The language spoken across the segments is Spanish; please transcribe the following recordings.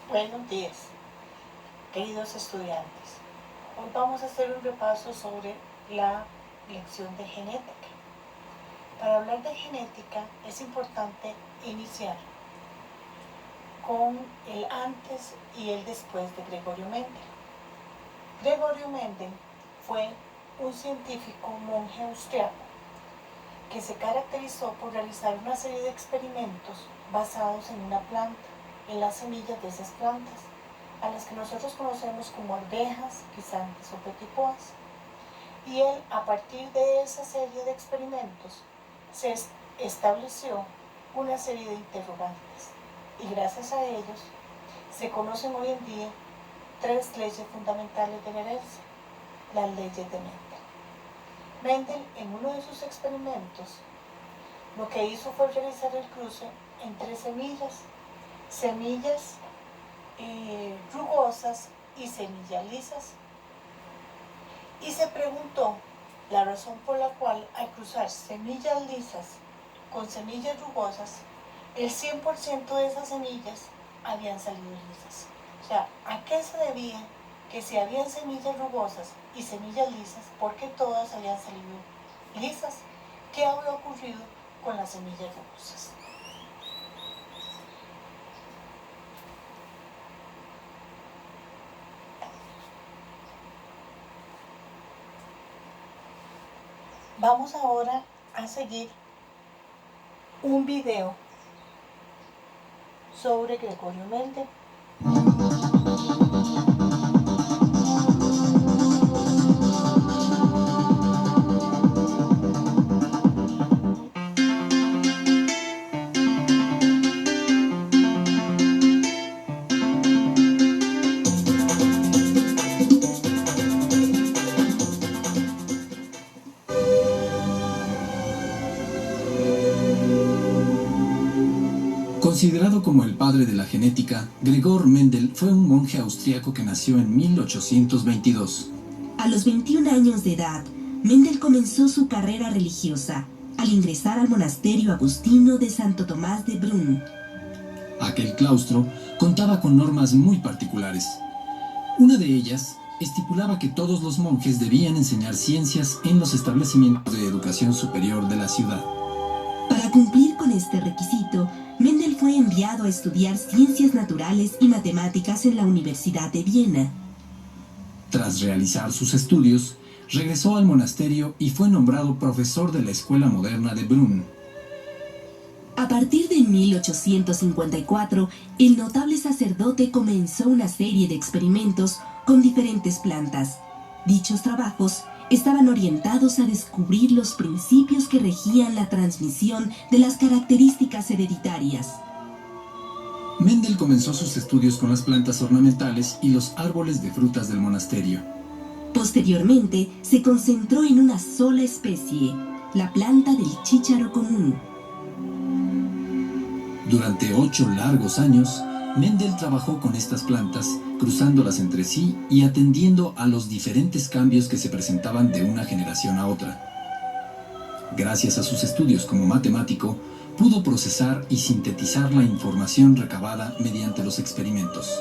Buenos días, queridos estudiantes. Hoy vamos a hacer un repaso sobre la lección de genética. Para hablar de genética es importante iniciar con el antes y el después de Gregorio Mendel. Gregorio Mendel fue un científico monje austriaco que se caracterizó por realizar una serie de experimentos basados en una planta, en las semillas de esas plantas, a las que nosotros conocemos como arvejas, guisantes o petipoas. Y él, a partir de esa serie de experimentos, se estableció una serie de interrogantes. Y gracias a ellos se conocen hoy en día 3 leyes fundamentales de la herencia, las leyes de Mendel. Mendel, en uno de sus experimentos, lo que hizo fue realizar el cruce entre semillas rugosas y semillas lisas. Y se preguntó la razón por la cual al cruzar semillas lisas con semillas rugosas, el 100% de esas semillas habían salido lisas. O sea, ¿a qué se debía que si habían semillas rugosas y semillas lisas, porque todas habían salido lisas? ¿Qué había ocurrido con las semillas rugosas? Vamos ahora a seguir un video sobre Gregorio Mendel. Considerado como el padre de la genética, Gregor Mendel fue un monje austriaco que nació en 1822. A los 21 años de edad, Mendel comenzó su carrera religiosa al ingresar al monasterio agustino de Santo Tomás de Brunn. Aquel claustro contaba con normas muy particulares. Una de ellas estipulaba que todos los monjes debían enseñar ciencias en los establecimientos de educación superior de la ciudad. Para cumplir con este requisito, Mendel fue enviado a estudiar ciencias naturales y matemáticas en la Universidad de Viena. Tras realizar sus estudios, regresó al monasterio y fue nombrado profesor de la Escuela Moderna de Brunn. A partir de 1854, el notable sacerdote comenzó una serie de experimentos con diferentes plantas. Dichos trabajos estaban orientados a descubrir los principios que regían la transmisión de las características hereditarias. Mendel comenzó sus estudios con las plantas ornamentales y los árboles de frutas del monasterio. Posteriormente, se concentró en una sola especie, la planta del chícharo común. Durante 8 largos años, Mendel trabajó con estas plantas, cruzándolas entre sí y atendiendo a los diferentes cambios que se presentaban de una generación a otra. Gracias a sus estudios como matemático, pudo procesar y sintetizar la información recabada mediante los experimentos.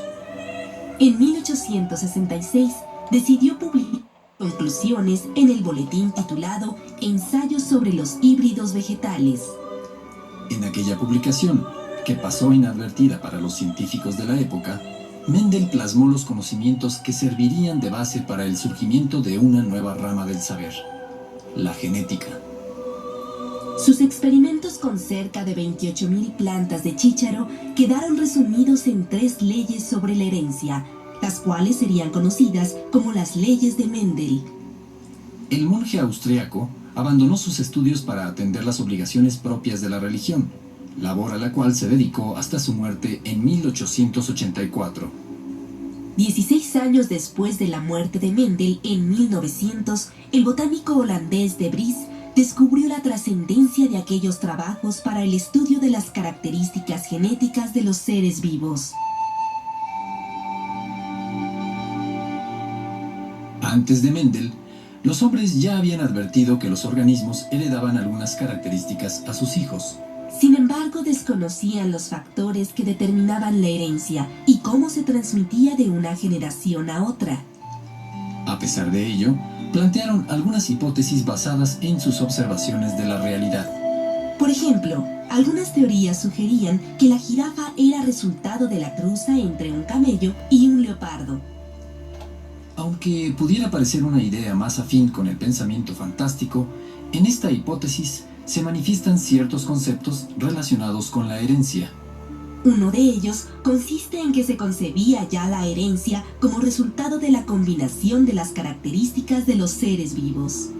En 1866, decidió publicar conclusiones en el boletín titulado Ensayos sobre los híbridos vegetales. En aquella publicación, que pasó inadvertida para los científicos de la época, Mendel plasmó los conocimientos que servirían de base para el surgimiento de una nueva rama del saber, la genética. Sus experimentos con cerca de 28,000 plantas de chícharo quedaron resumidos en 3 leyes sobre la herencia, las cuales serían conocidas como las leyes de Mendel. El monje austriaco abandonó sus estudios para atender las obligaciones propias de la religión, labor a la cual se dedicó hasta su muerte en 1884. 16 años después de la muerte de Mendel, en 1900, el botánico holandés de Vries descubrió la trascendencia de aquellos trabajos para el estudio de las características genéticas de los seres vivos. Antes de Mendel, los hombres ya habían advertido que los organismos heredaban algunas características a sus hijos. Sin embargo, desconocían los factores que determinaban la herencia y cómo se transmitía de una generación a otra. A pesar de ello, plantearon algunas hipótesis basadas en sus observaciones de la realidad. Por ejemplo, algunas teorías sugerían que la jirafa era resultado de la cruza entre un camello y un leopardo. Aunque pudiera parecer una idea más afín con el pensamiento fantástico, en esta hipótesis se manifiestan ciertos conceptos relacionados con la herencia. Uno de ellos consiste en que se concebía ya la herencia como resultado de la combinación de las características de los seres vivos.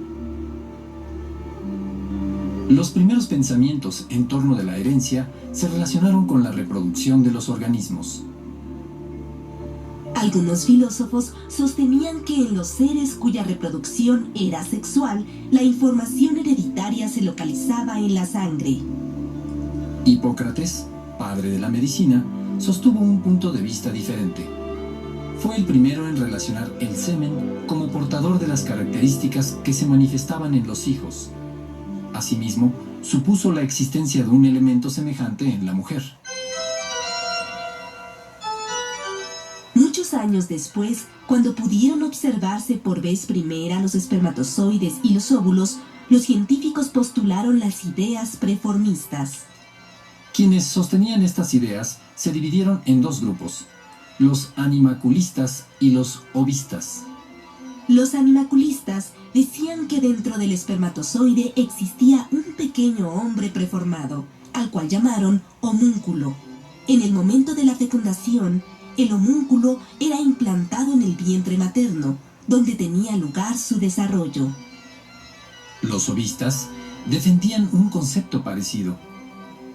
Los primeros pensamientos en torno de la herencia se relacionaron con la reproducción de los organismos. Algunos filósofos sostenían que en los seres cuya reproducción era sexual, la información hereditaria se localizaba en la sangre. Hipócrates, padre de la medicina, sostuvo un punto de vista diferente. Fue el primero en relacionar el semen como portador de las características que se manifestaban en los hijos. Asimismo, supuso la existencia de un elemento semejante en la mujer. Muchos años después, cuando pudieron observarse por vez primera los espermatozoides y los óvulos, los científicos postularon las ideas preformistas. Quienes sostenían estas ideas se dividieron en dos grupos, los animaculistas y los ovistas. Los animaculistas decían que dentro del espermatozoide existía un pequeño hombre preformado, al cual llamaron homúnculo. En el momento de la fecundación, el homúnculo era implantado en el vientre materno, donde tenía lugar su desarrollo. Los ovistas defendían un concepto parecido.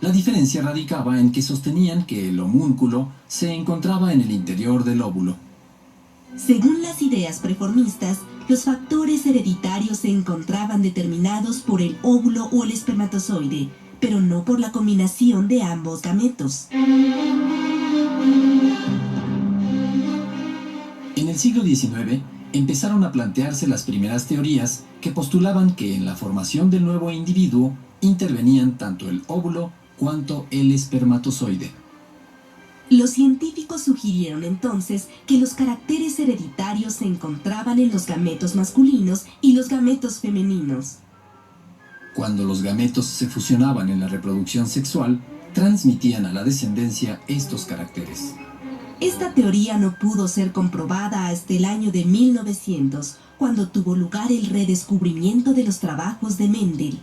La diferencia radicaba en que sostenían que el homúnculo se encontraba en el interior del óvulo. Según las ideas preformistas, los factores hereditarios se encontraban determinados por el óvulo o el espermatozoide, pero no por la combinación de ambos gametos. En el siglo XIX empezaron a plantearse las primeras teorías que postulaban que en la formación del nuevo individuo intervenían tanto el óvulo cuanto el espermatozoide. Los científicos sugirieron entonces que los caracteres hereditarios se encontraban en los gametos masculinos y los gametos femeninos. Cuando los gametos se fusionaban en la reproducción sexual, transmitían a la descendencia estos caracteres. Esta teoría no pudo ser comprobada hasta el año de 1900, cuando tuvo lugar el redescubrimiento de los trabajos de Mendel.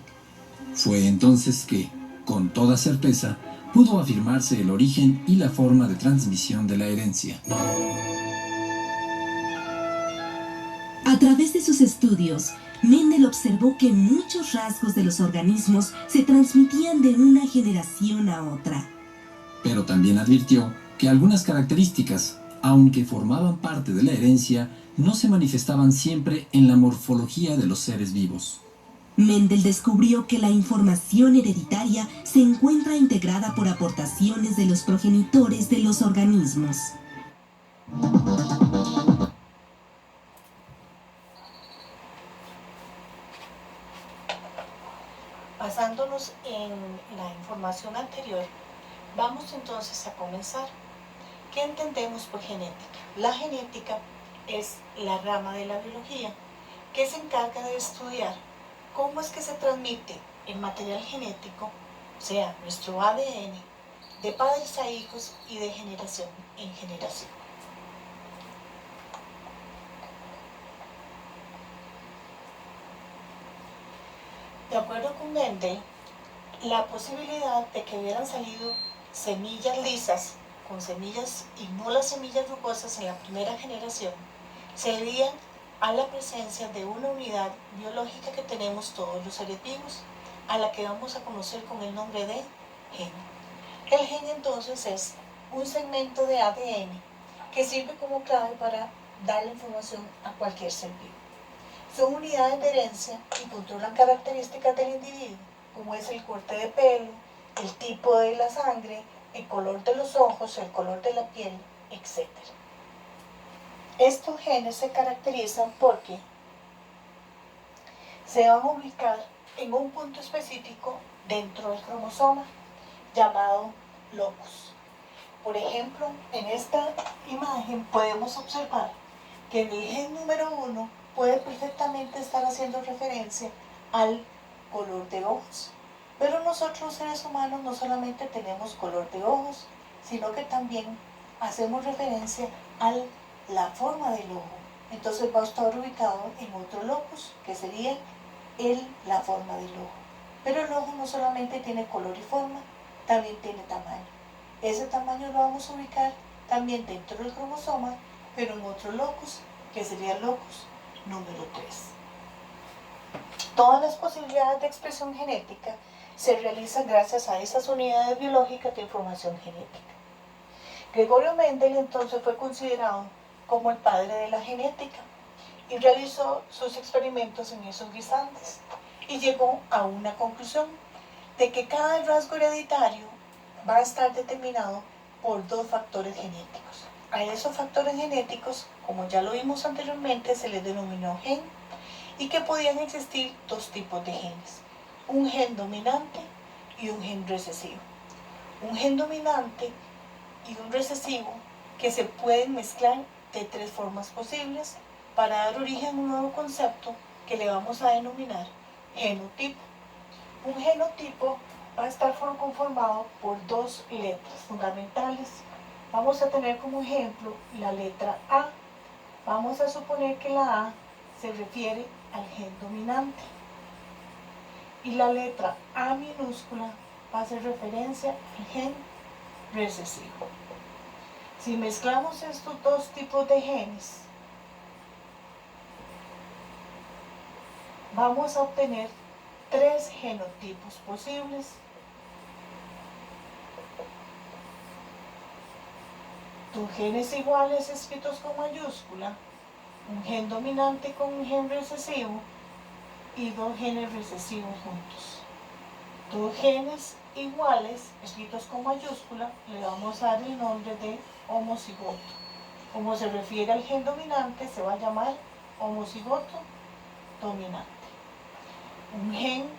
Fue entonces que, con toda certeza, pudo afirmarse el origen y la forma de transmisión de la herencia. A través de sus estudios, Mendel observó que muchos rasgos de los organismos se transmitían de una generación a otra. Pero también advirtió que algunas características, aunque formaban parte de la herencia, no se manifestaban siempre en la morfología de los seres vivos. Mendel descubrió que la información hereditaria se encuentra integrada por aportaciones de los progenitores de los organismos. Basándonos en la información anterior, vamos entonces a comenzar. ¿Qué entendemos por genética? La genética es la rama de la biología que se encarga de estudiar cómo es que se transmite el material genético, o sea, nuestro ADN, de padres a hijos y de generación en generación. De acuerdo con Mendel, la posibilidad de que hubieran salido semillas lisas con semillas y no las semillas rugosas en la primera generación se debía a la presencia de una unidad biológica que tenemos todos los seres vivos, a la que vamos a conocer con el nombre de gen. El gen entonces es un segmento de ADN que sirve como clave para dar la información a cualquier ser vivo. Son unidades de herencia y controlan características del individuo, como es el corte de pelo, el tipo de la sangre, el color de los ojos, el color de la piel, etc. Estos genes se caracterizan porque se van a ubicar en un punto específico dentro del cromosoma llamado locus. Por ejemplo, en esta imagen podemos observar que en el gen número 1 puede perfectamente estar haciendo referencia al color de ojos. Pero nosotros los seres humanos no solamente tenemos color de ojos, sino que también hacemos referencia a la forma del ojo. Entonces va a estar ubicado en otro locus, que sería la forma del ojo. Pero el ojo no solamente tiene color y forma, también tiene tamaño. Ese tamaño lo vamos a ubicar también dentro del cromosoma, pero en otro locus, que sería el locus número 3. Todas las posibilidades de expresión genética se realizan gracias a esas unidades biológicas de información genética. Gregorio Mendel entonces fue considerado como el padre de la genética y realizó sus experimentos en esos guisantes y llegó a una conclusión de que cada rasgo hereditario va a estar determinado por 2 factores genéticos. A esos factores genéticos, como ya lo vimos anteriormente, se les denominó gen y que podían existir 2 tipos de genes, un gen dominante y un gen recesivo. Un gen dominante y un recesivo que se pueden mezclar de 3 formas posibles para dar origen a un nuevo concepto que le vamos a denominar genotipo. Un genotipo va a estar conformado por 2 letras fundamentales. Vamos a tener como ejemplo la letra A. Vamos a suponer que la A se refiere al gen dominante y la letra A minúscula va a hacer referencia al gen recesivo. Si mezclamos estos 2 tipos de genes, vamos a obtener 3 genotipos posibles. Dos genes iguales escritos con mayúscula, un gen dominante con un gen recesivo y 2 genes recesivos juntos. 2 genes iguales escritos con mayúscula le vamos a dar el nombre de homocigoto. Como se refiere al gen dominante, se va a llamar homocigoto dominante. Un gen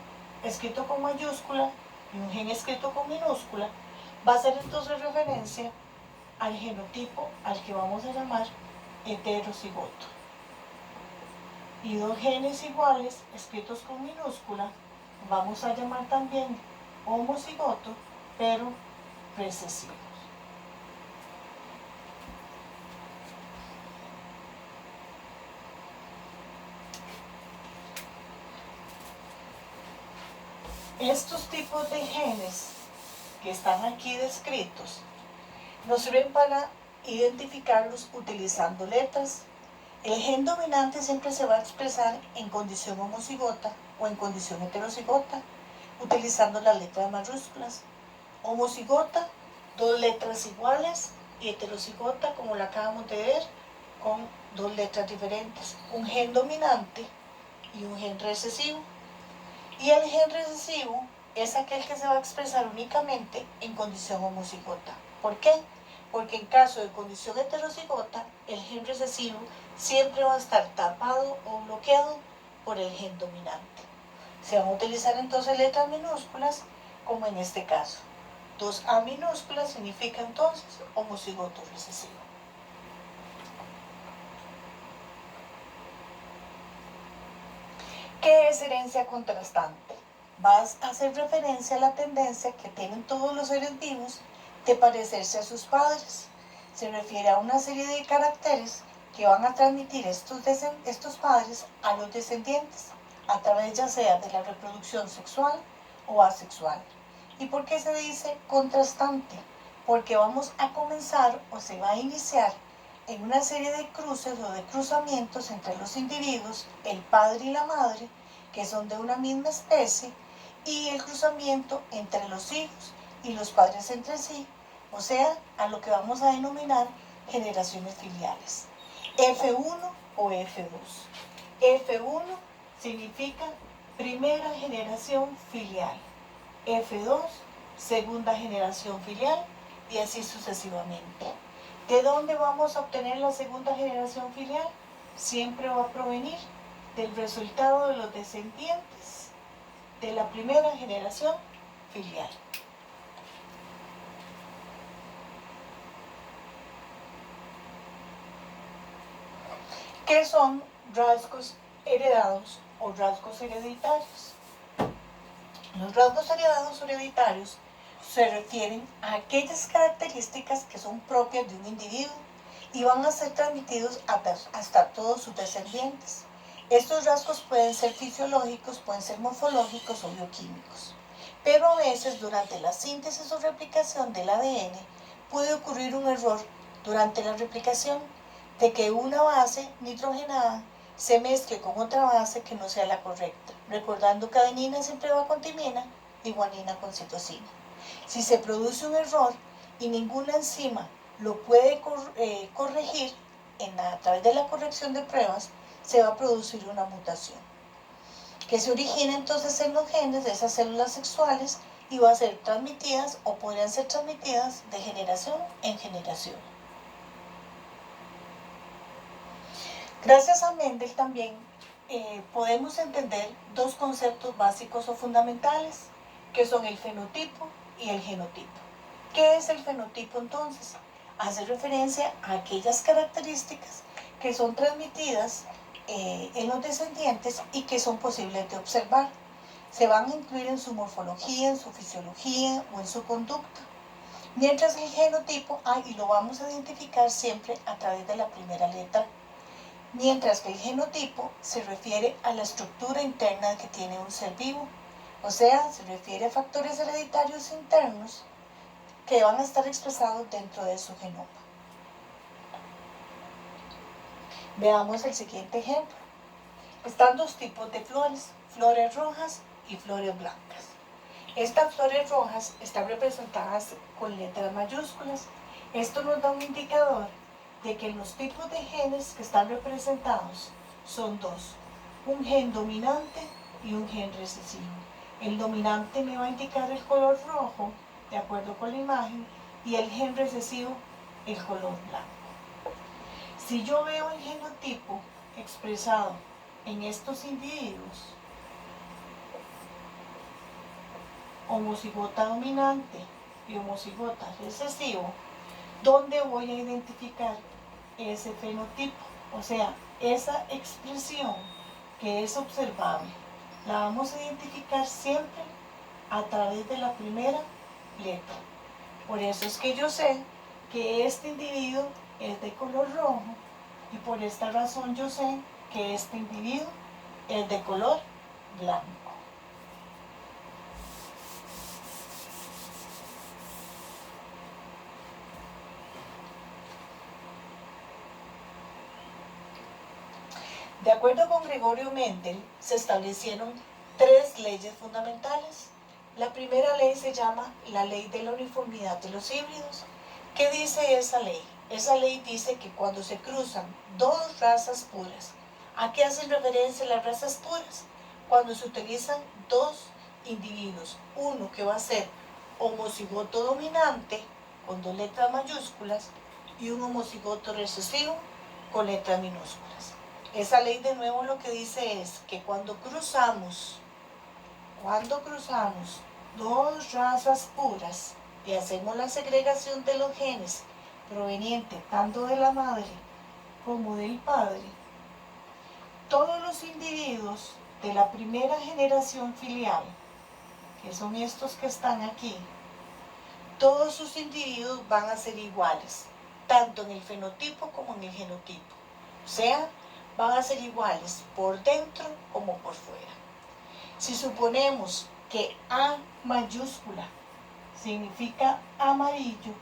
escrito con mayúscula y un gen escrito con minúscula va a hacer entonces referencia al genotipo al que vamos a llamar heterocigoto. Y 2 genes iguales escritos con minúscula vamos a llamar también homocigoto, pero recesivos. Estos tipos de genes que están aquí descritos nos sirven para identificarlos utilizando letras. El gen dominante siempre se va a expresar en condición homocigota o en condición heterocigota, utilizando las letras mayúsculas. Homocigota, 2 letras iguales, y heterocigota, como la acabamos de ver, con 2 letras diferentes. Un gen dominante y un gen recesivo. Y el gen recesivo es aquel que se va a expresar únicamente en condición homocigota. ¿Por qué? Porque en caso de condición heterocigota, el gen recesivo siempre va a estar tapado o bloqueado por el gen dominante. Se van a utilizar entonces letras minúsculas, como en este caso. 2A minúscula significa entonces homocigoto recesivo. ¿Qué es herencia contrastante? Vas a hacer referencia a la tendencia que tienen todos los seres vivos de parecerse a sus padres. Se refiere a una serie de caracteres que van a transmitir estos padres a los descendientes, a través ya sea de la reproducción sexual o asexual. ¿Y por qué se dice contrastante? Porque vamos a comenzar o se va a iniciar en una serie de cruces o de cruzamientos entre los individuos, el padre y la madre, que son de una misma especie, y el cruzamiento entre los hijos y los padres entre sí, o sea, a lo que vamos a denominar generaciones filiales. F1 o F2. F1 significa primera generación filial, F2, segunda generación filial, y así sucesivamente. ¿De dónde vamos a obtener la segunda generación filial? Siempre va a provenir del resultado de los descendientes de la primera generación filial. ¿Qué son rasgos heredados o rasgos hereditarios? Los rasgos heredados o hereditarios se refieren a aquellas características que son propias de un individuo y van a ser transmitidos hasta todos sus descendientes. Estos rasgos pueden ser fisiológicos, pueden ser morfológicos o bioquímicos. Pero a veces durante la síntesis o replicación del ADN puede ocurrir un error durante la replicación de que una base nitrogenada se mezcle con otra base que no sea la correcta, recordando que adenina siempre va con timina y guanina con citosina. Si se produce un error y ninguna enzima lo puede corregir a través de la corrección de pruebas, se va a producir una mutación que se origina entonces en los genes de esas células sexuales y va a ser transmitidas o podrían ser transmitidas de generación en generación. Gracias a Mendel también podemos entender dos conceptos básicos o fundamentales, que son el fenotipo y el genotipo. ¿Qué es el fenotipo entonces? Hace referencia a aquellas características que son transmitidas en los descendientes y que son posibles de observar. Se van a incluir en su morfología, en su fisiología o en su conducta. Mientras el genotipo, y lo vamos a identificar siempre a través de la primera letra. Mientras que el genotipo se refiere a la estructura interna que tiene un ser vivo, o sea, se refiere a factores hereditarios internos que van a estar expresados dentro de su genoma. Veamos el siguiente ejemplo. Están dos tipos de flores, flores rojas y flores blancas. Estas flores rojas están representadas con letras mayúsculas. Esto nos da un indicador de que los tipos de genes que están representados son dos, un gen dominante y un gen recesivo. El dominante me va a indicar el color rojo, de acuerdo con la imagen, y el gen recesivo el color blanco. Si yo veo el genotipo expresado en estos individuos, homocigota dominante y homocigota recesivo, ¿dónde voy a identificar ese fenotipo? O sea, esa expresión que es observable, la vamos a identificar siempre a través de la primera letra. Por eso es que yo sé que este individuo es de color rojo y por esta razón yo sé que este individuo es de color blanco. De acuerdo con Gregorio Mendel, se establecieron tres leyes fundamentales. La primera ley se llama la ley de la uniformidad de los híbridos. ¿Qué dice esa ley? Esa ley dice que cuando se cruzan dos razas puras, ¿a qué hacen referencia las razas puras? Cuando se utilizan dos individuos, uno que va a ser homocigoto dominante con dos letras mayúsculas y un homocigoto recesivo con letras minúsculas. Esa ley de nuevo lo que dice es que cuando cruzamos dos razas puras y hacemos la segregación de los genes provenientes tanto de la madre como del padre, todos los individuos de la primera generación filial, que son estos que están aquí, todos sus individuos van a ser iguales, tanto en el fenotipo como en el genotipo. O sea, van a ser iguales por dentro como por fuera. Si suponemos que A mayúscula significa amarillo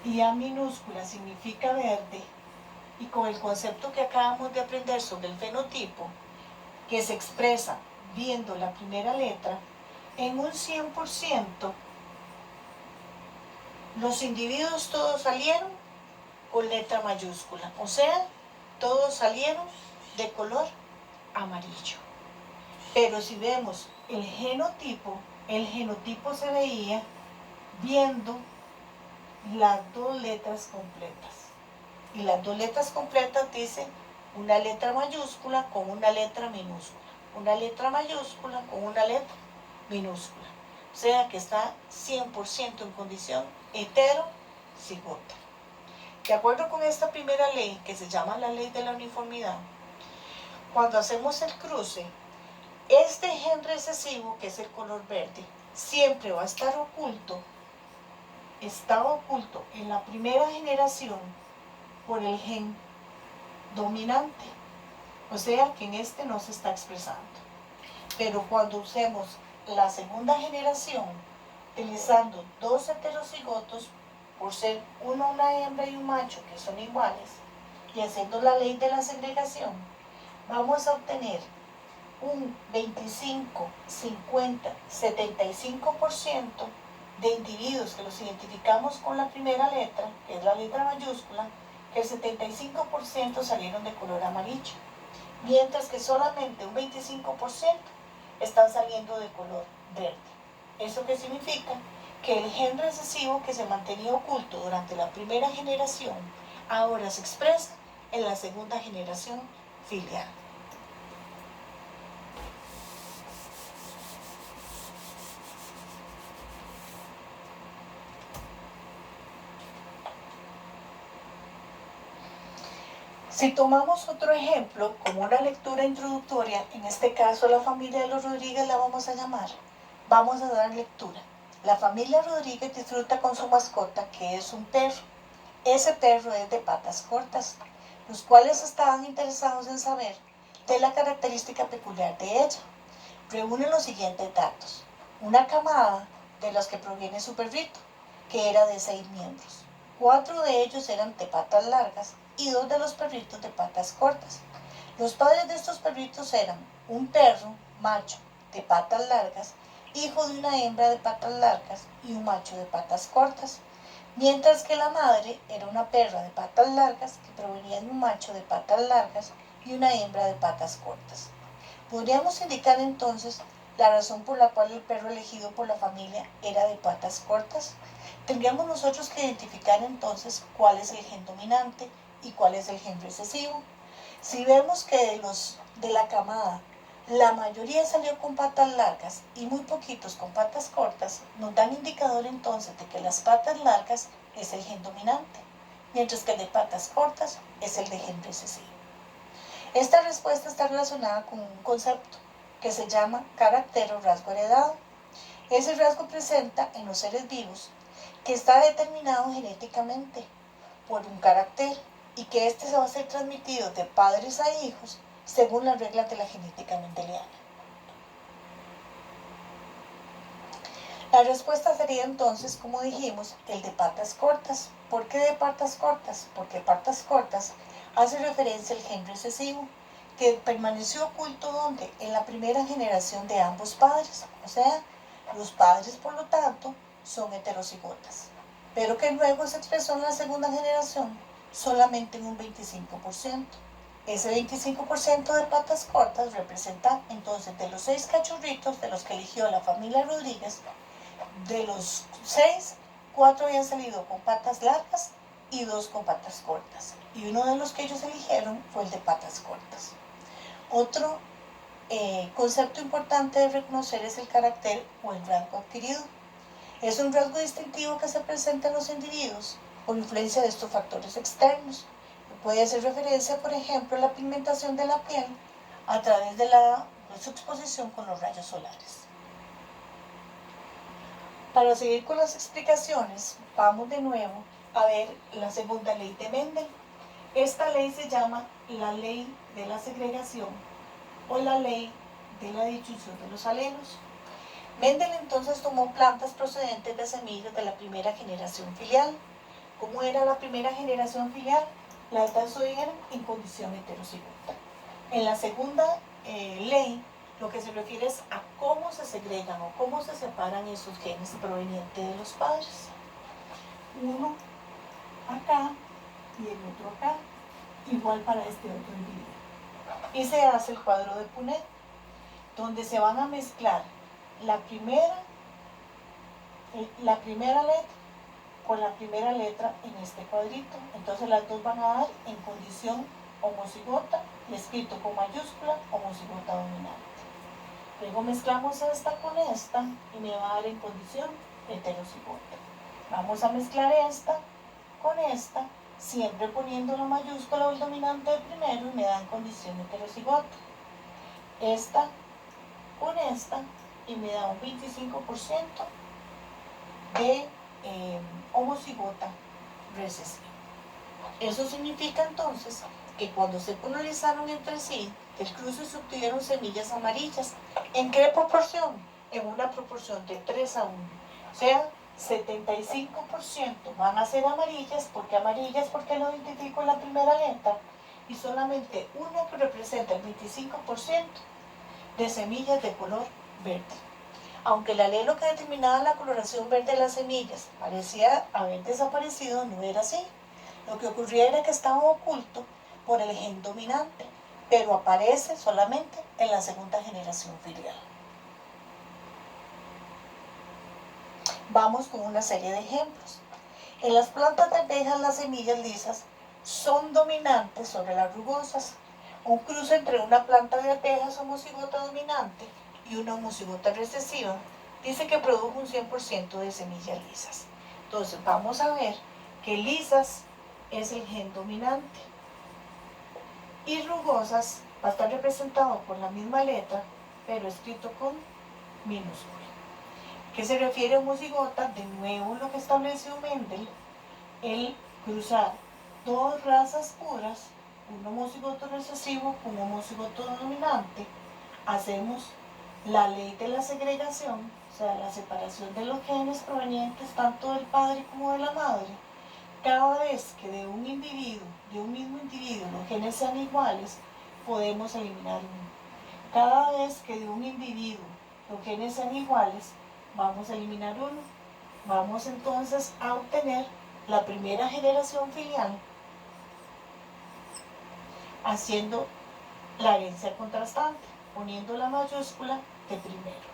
y A minúscula significa verde, y con el concepto que acabamos de aprender sobre el fenotipo, que se expresa viendo la primera letra, en un 100% los individuos todos salieron con letra mayúscula, o sea, todos salieron de color amarillo. Pero si vemos el genotipo se veía viendo las dos letras completas. Y las dos letras completas dicen una letra mayúscula con una letra minúscula, una letra mayúscula con una letra minúscula. O sea que está 100% en condición heterocigota. De acuerdo con esta primera ley, que se llama la ley de la uniformidad, cuando hacemos el cruce, este gen recesivo, que es el color verde, siempre va a estar oculto, está oculto en la primera generación por el gen dominante, o sea que en este no se está expresando. Pero cuando usemos la segunda generación, utilizando dos heterocigotos, por ser uno una hembra y un macho que son iguales, y haciendo la ley de la segregación, vamos a obtener un 25, 50, 75% de individuos que los identificamos con la primera letra, que es la letra mayúscula, que el 75% salieron de color amarillo, mientras que solamente un 25% están saliendo de color verde. ¿Eso qué significa? Que el gen recesivo que se mantenía oculto durante la primera generación ahora se expresa en la segunda generación filial. Si tomamos otro ejemplo, como una lectura introductoria, en este caso la familia de los Rodríguez la vamos a llamar, vamos a dar lectura. La familia Rodríguez disfruta con su mascota, que es un perro. Ese perro es de patas cortas, los cuales estaban interesados en saber de la característica peculiar de ella. Reúnen los siguientes datos. Una camada de los que proviene su perrito, que era de 6 miembros. 4 de ellos eran de patas largas y 2 de los perritos de patas cortas. Los padres de estos perritos eran un perro macho de patas largas, hijo de una hembra de patas largas y un macho de patas cortas, mientras que la madre era una perra de patas largas que provenía de un macho de patas largas y una hembra de patas cortas. Podríamos indicar entonces la razón por la cual el perro elegido por la familia era de patas cortas. Tendríamos nosotros que identificar entonces cuál es el gen dominante y cuál es el gen recesivo. Si vemos que de la camada la mayoría salió con patas largas y muy poquitos con patas cortas, nos dan indicador entonces de que las patas largas es el gen dominante, mientras que el de patas cortas es el de gen recesivo. Esta respuesta está relacionada con un concepto que se llama carácter o rasgo heredado. Ese rasgo presenta en los seres vivos que está determinado genéticamente por un carácter y que este se va a ser transmitido de padres a hijos según las reglas de la genética mendeliana. La respuesta sería entonces, como dijimos, el de patas cortas. ¿Por qué de patas cortas? Porque patas cortas hace referencia al gen recesivo, que permaneció oculto ¿dónde? En la primera generación de ambos padres, o sea, los padres por lo tanto son heterocigotas, pero que luego se expresó en la segunda generación solamente en un 25%. Ese 25% de patas cortas representa entonces de los 6 cachorritos de los que eligió la familia Rodríguez, de los 6, 4 habían salido con patas largas y 2 con patas cortas. Y uno de los que ellos eligieron fue el de patas cortas. Otro concepto importante de reconocer es el carácter o el rasgo adquirido. Es un rasgo distintivo que se presenta en los individuos por influencia de estos factores externos. Puede hacer referencia, por ejemplo, a la pigmentación de la piel a través de su exposición con los rayos solares. Para seguir con las explicaciones, vamos de nuevo a ver la segunda ley de Mendel. Esta ley se llama la ley de la segregación o la ley de la disyunción de los alelos. Mendel entonces tomó plantas procedentes de semillas de la primera generación filial. ¿Cómo era la primera generación filial? Las dos eran en condición heterocigota. En la segunda ley, lo que se refiere es a cómo se segregan o cómo se separan esos genes provenientes de los padres. Uno acá y el otro acá, igual para este otro individuo. Y se hace el cuadro de Punnett, donde se van a mezclar la primera letra con la primera letra en este cuadrito. Entonces las dos van a dar en condición homocigota y escrito con mayúscula homocigota dominante. Luego mezclamos esta con esta y me va a dar en condición heterocigota. Vamos a mezclar esta con esta, siempre poniendo la mayúscula o el dominante de primero y me dan condición heterocigota. Esta con esta y me da un 25% de homocigota recesiva. Eso significa entonces que cuando se polarizaron entre sí, del cruce se obtuvieron semillas amarillas. ¿En qué proporción? En una proporción de 3 a 1. O sea, 75% van a ser amarillas porque lo identifico en la primera letra, y solamente una que representa el 25% de semillas de color verde. Aunque el alelo que determinaba la coloración verde de las semillas parecía haber desaparecido, no era así. Lo que ocurría era que estaba oculto por el gen dominante, pero aparece solamente en la segunda generación filial. Vamos con una serie de ejemplos. En las plantas de arvejas, las semillas lisas son dominantes sobre las rugosas. Un cruce entre una planta de arvejas homocigota dominante y una homocigota recesiva dice que produjo un 100% de semillas lisas. Entonces vamos a ver que lisas es el gen dominante y rugosas va a estar representado por la misma letra, pero escrito con minúscula. ¿Qué se refiere a homocigota? De nuevo lo que estableció Mendel, el cruzar dos razas puras, un homocigoto recesivo con un homocigoto dominante, hacemos la ley de la segregación, o sea, la separación de los genes provenientes tanto del padre como de la madre. Cada vez que de un mismo individuo, los genes sean iguales, podemos eliminar uno. Cada vez que de un individuo los genes sean iguales, vamos a eliminar uno. Vamos entonces a obtener la primera generación filial haciendo la herencia contrastante, poniendo la mayúscula de primero.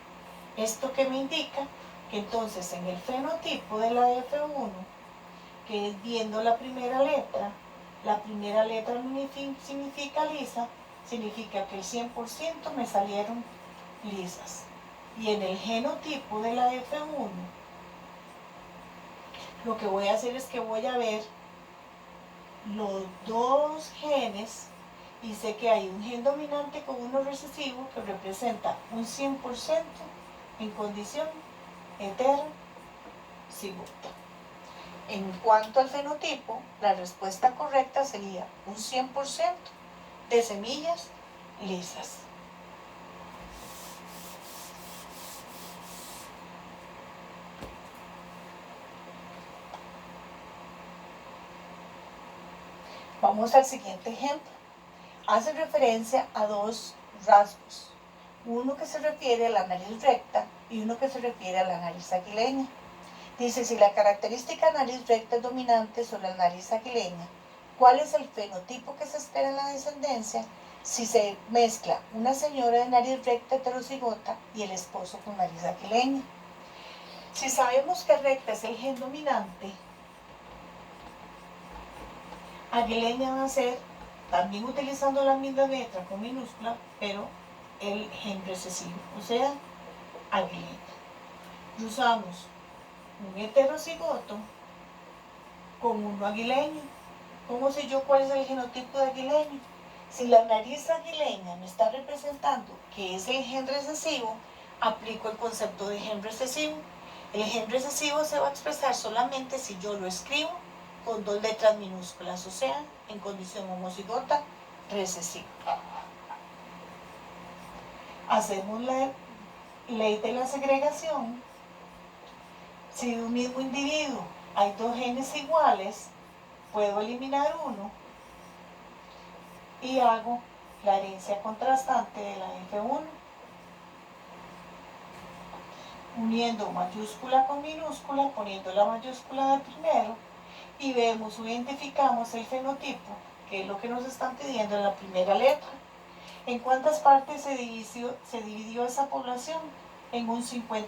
Esto que me indica que entonces en el fenotipo de la F1, que es viendo la primera letra significa lisa, significa que el 100% me salieron lisas. Y en el genotipo de la F1, lo que voy a hacer es que voy a ver los dos genes y sé que hay un gen dominante con uno recesivo que representa un 100% en condición heterocigota. En cuanto al fenotipo, la respuesta correcta sería un 100% de semillas lisas. Vamos al siguiente ejemplo. Hace referencia a dos rasgos, uno que se refiere a la nariz recta y uno que se refiere a la nariz aguileña. Dice, si la característica nariz recta es dominante sobre la nariz aguileña, ¿cuál es el fenotipo que se espera en la descendencia si se mezcla una señora de nariz recta heterocigota y el esposo con nariz aguileña? Si sabemos que recta es el gen dominante, aguileña va a ser, también utilizando la misma letra con minúscula, pero el gen recesivo, o sea, aguileña. Usamos un heterocigoto con uno aguileño. ¿Cómo sé yo cuál es el genotipo de aguileño? Si la nariz aguileña me está representando que es el gen recesivo, aplico el concepto de gen recesivo. El gen recesivo se va a expresar solamente si yo lo escribo con dos letras minúsculas, o sea, en condición homocigota recesiva. Hacemos la ley de la segregación. Si de un mismo individuo hay dos genes iguales, puedo eliminar uno y hago la herencia contrastante de la F1, uniendo mayúscula con minúscula, poniendo la mayúscula de primero, y vemos o identificamos el fenotipo, que es lo que nos están pidiendo en la primera letra. ¿En cuántas partes se dividió esa población? En un 50%.